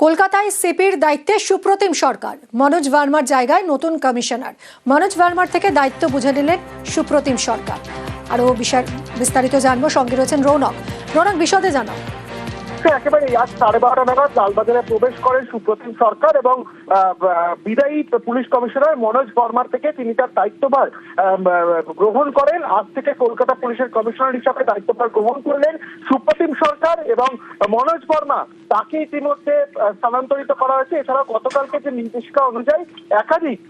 কলকাতায় সিপির দায়িত্বে সুপ্রতিম সরকার, মনোজ ভার্মার জায়গায় নতুন কমিশনার। মনোজ ভার্মার থেকে দায়িত্ব বুঝে নিলেন সুপ্রতিম সরকার। আরও বিস্তারিত জানবো, সঙ্গে রয়েছেন রৌনক। বিশদে জানাও। একেবারে আজ 12:30 নাগাদ লালবাজারে প্রবেশ করেন সুপ্রতিম সরকার এবং বিদায়ী পুলিশ কমিশনার মনোজ ভার্মার থেকে তিনি তার দায়িত্বভার গ্রহণ করেন। আজ থেকে কলকাতা পুলিশের কমিশনার হিসাবে দায়িত্বভার গ্রহণ করলেন সুপ্রতিম সরকার এবং মনোজ ভার্মা তাকে ইতিমধ্যে স্থানান্তরিত করা হয়েছে। এছাড়াও গতকালকে যে নির্দেশিকা অনুযায়ী একাধিক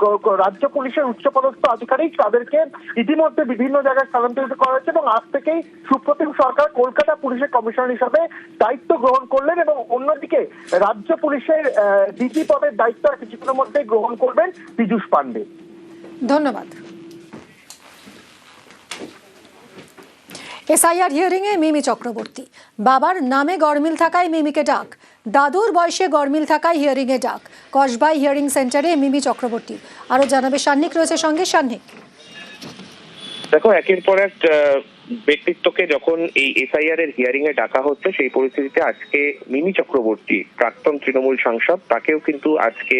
রাজ্য পুলিশের উচ্চপদস্থ আধিকারিক তাদেরকে ইতিমধ্যে বিভিন্ন জায়গায় স্থানান্তরিত করা হয়েছে এবং আজ থেকেই সুপ্রতিম সরকার কলকাতা পুলিশের কমিশনার হিসাবে দায়িত্ব গ্রহণ করলেন এবং অন্যদিকে রাজ্য পুলিশের ডিজি পদের দায়িত্ব কিছুক্ষণের মধ্যে গ্রহণ করবেন পীযূষ পান্ডে। ধন্যবাদ। এসআইআর হিয়ারিং এ মিমি চক্রবর্তী, বাবার নামে গড়মিল থাকায় মিমিকে ডাক, দাদুর বয়সে গড়মিল থাকায় হিয়ারিং এ ডাক। কসবাই হিয়ারিং সেন্টারে মিমি চক্রবর্তী। আরো জানাবে সান্নিক, রয়েছে সঙ্গে সান্নিক। দেখো, একের পর এক ব্যক্তিত্বকে যখন এই এসআইআর এর হিয়ারিং এ ডাকা হচ্ছে, সেই পরিস্থিতিতে আজকে মিমি চক্রবর্তী, প্রাক্তন তৃণমূল সাংসদ, তাকেও কিন্তু আজকে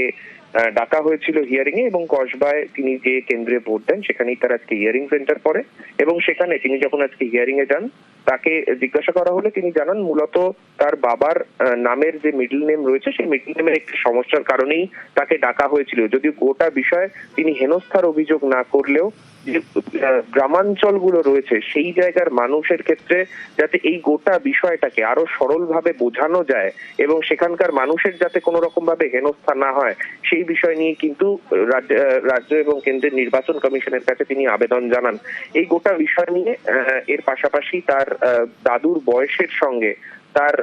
ডাকা হয়েছিল হিয়ারিং এ এবং কসবায় তিনি যে কেন্দ্রে ভোট দেন সেখানেই তার আজকে হিয়ারিং সেন্টার পড়ে এবং সেখানে তিনি যখন আজকে হিয়ারিং এ যান তাকে জিজ্ঞাসা করা হলে তিনি জানান মূলত তার বাবার নামের যে মিডল নেম রয়েছে সেই মিডল নেমের একটি সমস্যার কারণেই তাকে ডাকা হয়েছিল। যদিও গোটা বিষয় তিনি হেনস্থার অভিযোগ না করলেও যে গ্রামাঞ্চলগুলো রয়েছে সেই জায়গার মানুষের ক্ষেত্রে যাতে এই গোটা বিষয়টাকে আরো সরলভাবে বোঝানো যায় এবং সেখানকার মানুষের যাতে কোনো রকম ভাবে হেনস্থা না হয় সেই বিষয় নিয়ে কিন্তু রাজ্য এবং কেন্দ্রের নির্বাচন কমিশনের কাছে তিনি আবেদন জানান। এই গোটা বিষয় নিয়ে এর পাশাপাশি তার দাদুর বয়সের সঙ্গে তার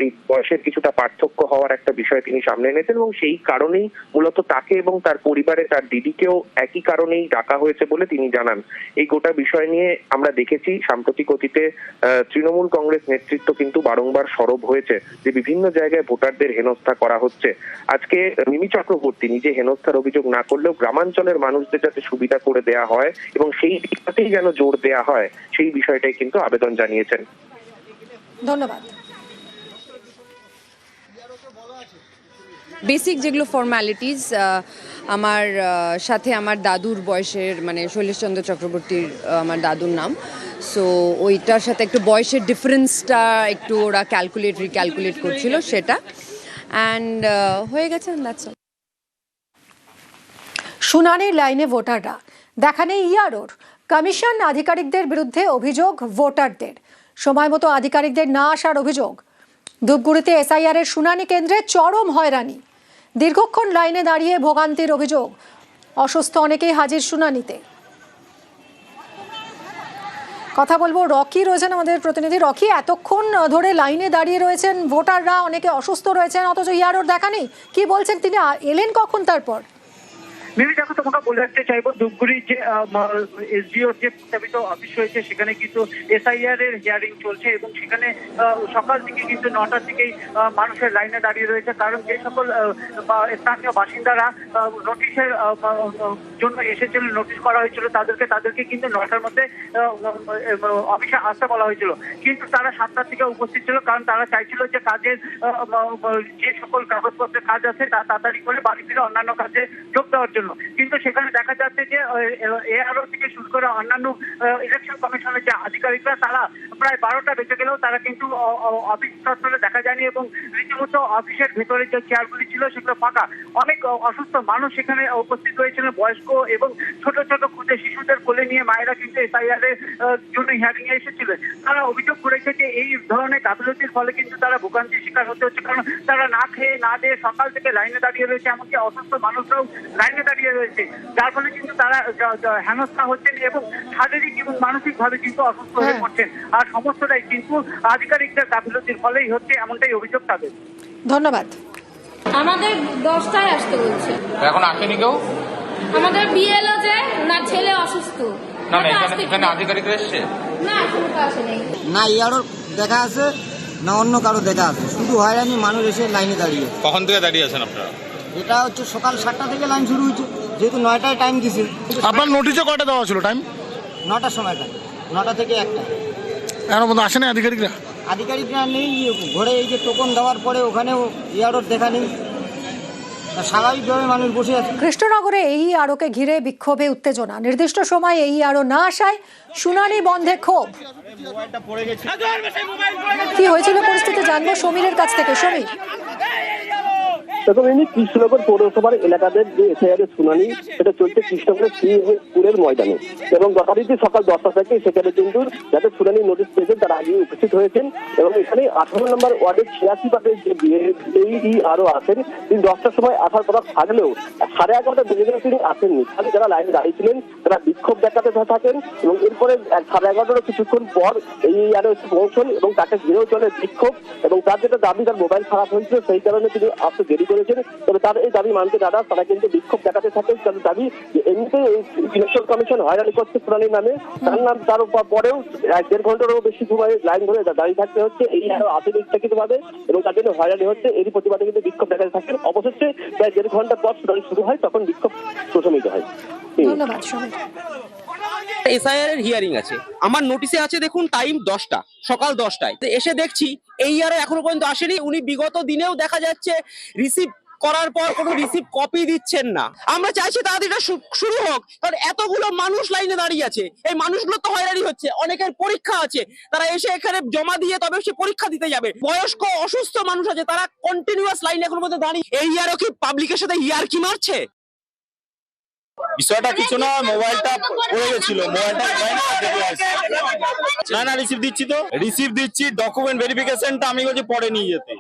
এই বয়সের কিছুটা পার্থক্য হওয়ার একটা বিষয় তিনি সামনে এনেছেন এবং সেই কারণেই মূলত তাকে এবং তার পরিবারে তার দিদিকেও একই কারণেই ডাকা হয়েছে বলে তিনি জানান। এই গোটা বিষয় নিয়ে আমরা দেখেছি সাম্প্রতিক অতীতে তৃণমূল কংগ্রেস নেতৃত্ব কিন্তু বারংবার সরব হয়েছে যে বিভিন্ন জায়গায় ভোটারদের হেনস্থা করা হচ্ছে। আজকে মিমি চক্রবর্তী নিজে হেনস্থার অভিযোগ না করলেও গ্রামাঞ্চলের মানুষদের যাতে সুবিধা করে দেয়া হয় এবং সেই দিকটাতেই যেন জোর দেয়া হয় সেই বিষয়টাই কিন্তু আবেদন জানিয়েছেন। ধন্যবাদ। বেসিক যেগুলো ফর্মালিটিস, আমার সাথে আমার দাদুর বয়সের মানে শৈলেশচন্দ্র চক্রবর্তীর আমার দাদুর নাম, সো ওইটার সাথে একটু বয়সের ডিফারেন্সটা একটু ওরা রিক্যালকুলেট করছিল, সেটা অ্যান্ড হয়ে গেছে। শুনানির লাইনে ভোটাররা, দেখা নেই ইয়ারোর। কমিশন আধিকারিকদের বিরুদ্ধে অভিযোগ ভোটারদের, সময় মতো আধিকারিকদের না আসার অভিযোগ। ধূপগুড়িতে এসআইআর এর শুনানি কেন্দ্রে চরম হয়রানি, দীর্ঘক্ষণ লাইনে দাঁড়িয়ে ভোগান্তির অভিযোগ। অসুস্থ অনেকেই হাজির শুনানিতে। কথা বলবো, রকি রয়েছেন আমাদের প্রতিনিধি। রকি, এতক্ষণ ধরে লাইনে দাঁড়িয়ে রয়েছেন ভোটাররা, অনেকে অসুস্থ রয়েছেন, অথচ ইয়ারোর দেখা নেই। কি বলছেন তিনি, এলেন কখন? তারপর মিমি, দেখো তোমাকে বলে রাখতে চাইবো, ধূপগুড়ির যে এসডিওর যে প্রস্তাবিত অফিস রয়েছে সেখানে কিন্তু এসআইআর এর হিয়ারিং চলছে এবং সেখানে সকাল থেকে কিন্তু 9টার থেকেই মানুষের লাইনে দাঁড়িয়ে রয়েছে। কারণ যে সকল স্থানীয় বাসিন্দারা নোটিশের জন্য এসেছিলেন, নোটিশ করা হয়েছিল তাদেরকে কিন্তু 9টার মধ্যে অফিসে আসতে বলা হয়েছিল, কিন্তু তারা 7টা থেকে উপস্থিত ছিল। কারণ তারা চাইছিল যে কাজের যে সকল কাগজপত্রের কাজ আছে তা তাড়াতাড়ি করে বাড়ি ফিরে অন্যান্য কাজে যোগ দেওয়ার জন্য। কিন্তু সেখানে দেখা যাচ্ছে যে এআরও থেকে শুরু করে অন্যান্য ইলেকশন কমিশনের যে আধিকারিকরা তারা প্রায় 12টা বেজে গেলেও তারা কিন্তু অফিস চত্বরে দেখা যায়নি এবং রীতিমতো অফিসের ভেতরে যে চেয়ারগুলি ছিল সেগুলো ফাঁকা। অনেক অসুস্থ মানুষ সেখানে উপস্থিত হয়েছিলেন, বয়স্ক এবং ছোট ছোট ক্ষুদে শিশুদের কোলে নিয়ে মায়েরা কিন্তু এসআইআর এর জন্য হিয়ারিং এ এসেছিলেন। তারা অভিযোগ করেছে যে এই ধরনের গাফিলতির ফলে কিন্তু তারা ভোগান্তির শিকার হতে হচ্ছে, কারণ তারা না খেয়ে না দিয়ে সকাল থেকে লাইনে দাঁড়িয়ে রয়েছে, এমনকি অসুস্থ মানুষরাও লাইনে দাঁড়িয়ে রয়েছে, যার ফলে কিন্তু তারা হেনস্থা হচ্ছেন এবং শারীরিক এবং মানসিক ভাবে কিন্তু অসুস্থ হয়ে পড়ছেন। আর সমস্তটাই কিন্তু আধিকারিকদের গাফিলতির ফলেই হচ্ছে, এমনটাই অভিযোগ তাদের। ধন্যবাদ। আমাদের 10টায় আসতে বলছে, এখন আসেনি কেউ। আমাদের বিএলও যে ওনার ছেলে অসুস্থ, না এখানে আধিকারিকরা এসছে না এখনো তো আসে নাই। না ইয়ারও দেখা আছে না অন্য কারো দেখা আছে, শুধু হয়রানি মানুষ এসে লাইনে দাঁড়িয়ে। কখন থেকে দাঁড়িয়ে আছেন আপনারা? এটা হচ্ছে সকাল 7টা থেকে লাইন শুরু হয়েছে, যেহেতু 9টায় টাইম দিছে। আপনার নোটিশে কয়টা দেওয়া ছিল টাইম? 9টার সময়টা, 9টা থেকে 1টা। এর মধ্যে আসেনি আধিকারিকরা? আধিকারিকরা নেই, ঘরে এই যে টোকন দেওয়ার পরে ওখানেও ইয়ারোর দেখা নেই, তা স্বাভাবিকভাবে মানুষ বসে আছে। কৃষ্ণনগরে এই আরোকে ঘিরে বিক্ষোভে উত্তেজনা, নির্দিষ্ট সময় এই আরো না আসায় শুনানি বন্ধে ক্ষোভ। কি হয়েছিল পরিস্থিতি জানবো সমীরের কাছ থেকে। সমীর, দেখুন, ইনি কৃষ্ণনগর পৌরসভার এলাকাদের যে এসআইআর এর শুনানি সেটা চলছে কৃষ্ণনগরের স্কুলের ময়দানে, এবং যথারীতি সকাল 10টা থেকে সেখানে কিন্তু যাদের শুনানি নোটিশ পেয়েছেন তারা আগে উপস্থিত হয়েছেন, এবং এখানে 18 নম্বর ওয়ার্ডের 86 যে এই আরো আছেন তিনি 10টার সময় আসার কথা থাকলেও 11:30 বেজে গেলে তিনি আসেননি। তাহলে যারা লাইনে দাঁড়িয়েছিলেন তারা বিক্ষোভ দেখাতে থাকেন, এবং এরপরে 11:30 কিছুক্ষণ পর এই আরো এসে পৌঁছন এবং তাকে ঘিরেও চলে বিক্ষোভ, এবং তার যেটা দাবি তার মোবাইল খারাপ হয়েছিল সেই কারণে তিনি আসতে দেরি করেছেন। তবে তার এই দাবি মানতে দাদা তারা কিন্তু বিক্ষোভ দেখাতে থাকেন। তাদের দাবি যে এমনিতেই এই ইলেকশন কমিশন হয়রানি করছে শুনানির নামে, তার পরেও 1.5 ঘন্টারও বেশি সময় লাইন ধরে দাঁড়িয়ে থাকতে হচ্ছে এই আরো আসলে ইচ্ছাকৃতভাবে, এবং তার জন্য হয়রানি হচ্ছে। এরই প্রতিবাদে কিন্তু বিক্ষোভ দেখাতে থাকেন। অবশেষে প্রায় 1.5 ঘন্টা পর শুনানি শুরু হয়, তখন বিক্ষোভ প্রশমিত হয়। ধন্যবাদ সমীর। এসআইআর এর হিয়ারিং আছে, আমার নোটিশে আছে দেখুন টাইম 10টা, সকাল 10টায় এসে দেখছি এই আরো এখনো পর্যন্ত আসেনি। উনি বিগত দিনেও দেখা যাচ্ছে রিসিভ করার পর কোনো রিসিভ কপি দিচ্ছেন না। আমরা চাইছি তাড়াতাড়ি এটা শুরু হোক, কারণ এতগুলো মানুষ লাইনে দাঁড়িয়ে আছে, এই মানুষগুলো তো হয়রানি হচ্ছে। অনেকের পরীক্ষা আছে, তারা এসে এখানে জমা দিয়ে তবে সে পরীক্ষা দিতে যাবে। বয়স্ক অসুস্থ মানুষ আছে, তারা কন্টিনিউয়াস লাইনে এখনো পর্যন্ত দাঁড়িয়ে। এই আরো কি পাবলিকের সাথে ইয়ারকি মারছে? বিষয়টা কিছু না, মোবাইলটা পড়ে গেছিল, মোবাইলটা না রিসিভ দিচ্ছি, তো রিসিভ দিচ্ছি, ডকুমেন্ট ভেরিফিকেশনটা আমি বলছি পরে নিয়ে যেতে।